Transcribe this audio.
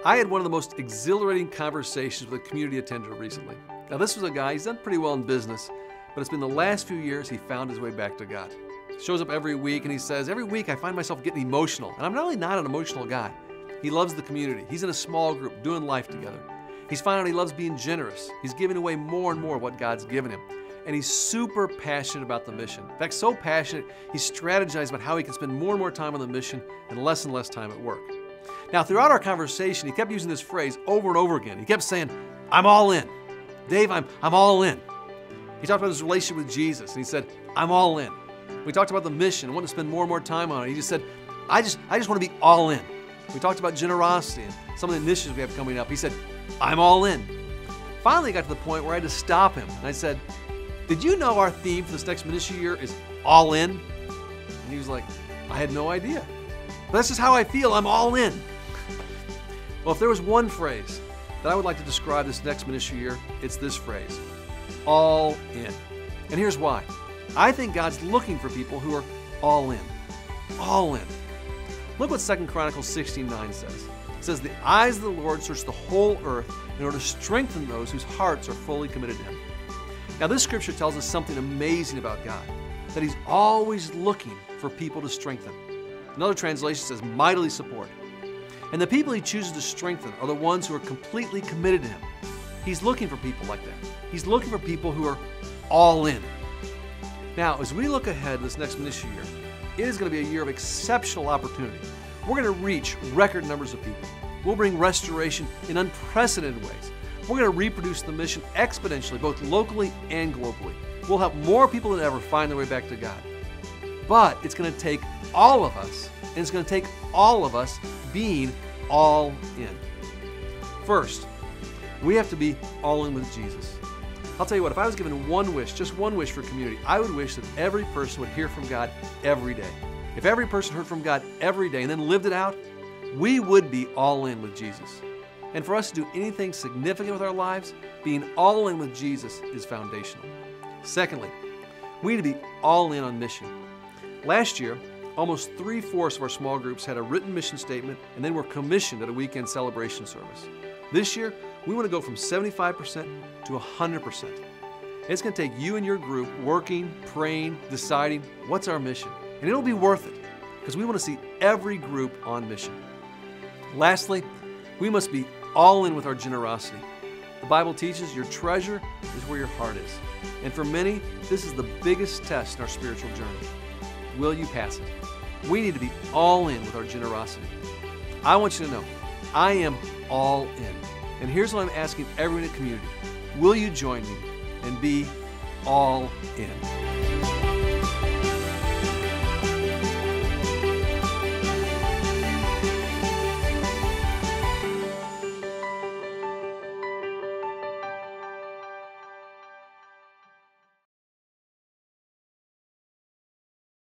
I had one of the most exhilarating conversations with a community attender recently. Now this was a guy, he's done pretty well in business, but it's been the last few years he found his way back to God. He shows up every week and he says, every week I find myself getting emotional. And I'm really not an emotional guy. He loves the community. He's in a small group doing life together. He's found out he loves being generous. He's giving away more and more of what God's given him. And he's super passionate about the mission. In fact, so passionate, he's strategized about how he can spend more and more time on the mission and less time at work. Now, throughout our conversation, he kept using this phrase over and over again. He kept saying, I'm all in. Dave, I'm all in. He talked about his relationship with Jesus, and he said, I'm all in. We talked about the mission and wanting to spend more and more time on it. He just said, I just want to be all in. We talked about generosity and some of the initiatives we have coming up. He said, I'm all in. Finally, I got to the point where I had to stop him, and I said, did you know our theme for this next ministry year is all in? And he was like, I had no idea. But that's just how I feel. I'm all in. Well, if there was one phrase that I would like to describe this next ministry year, it's this phrase, all in. And here's why. I think God's looking for people who are all in. All in. Look what 2 Chronicles 16:9 says. It says, the eyes of the Lord search the whole earth in order to strengthen those whose hearts are fully committed to Him. Now, this scripture tells us something amazing about God, that He's always looking for people to strengthen. Another translation says, mightily support. And the people He chooses to strengthen are the ones who are completely committed to Him. He's looking for people like that. He's looking for people who are all in. Now, as we look ahead to this next ministry year, it is going to be a year of exceptional opportunity. We're going to reach record numbers of people. We'll bring restoration in unprecedented ways. We're going to reproduce the mission exponentially, both locally and globally. We'll help more people than ever find their way back to God. But it's going to take all of us, and it's going to take all of us being all in. First, we have to be all in with Jesus. I'll tell you what, if I was given one wish, just one wish for community, I would wish that every person would hear from God every day. If every person heard from God every day and then lived it out, we would be all in with Jesus. And for us to do anything significant with our lives, being all in with Jesus is foundational. Secondly, we need to be all in on mission. Last year, almost 3/4 of our small groups had a written mission statement and then were commissioned at a weekend celebration service. This year, we want to go from 75% to 100%. It's going to take you and your group working, praying, deciding what's our mission. And it'll be worth it because we want to see every group on mission. Lastly, we must be all in with our generosity. The Bible teaches your treasure is where your heart is. And for many, this is the biggest test in our spiritual journey. Will you pass it? We need to be all in with our generosity. I want you to know, I am all in. And here's what I'm asking everyone in the community. Will you join me and be all in?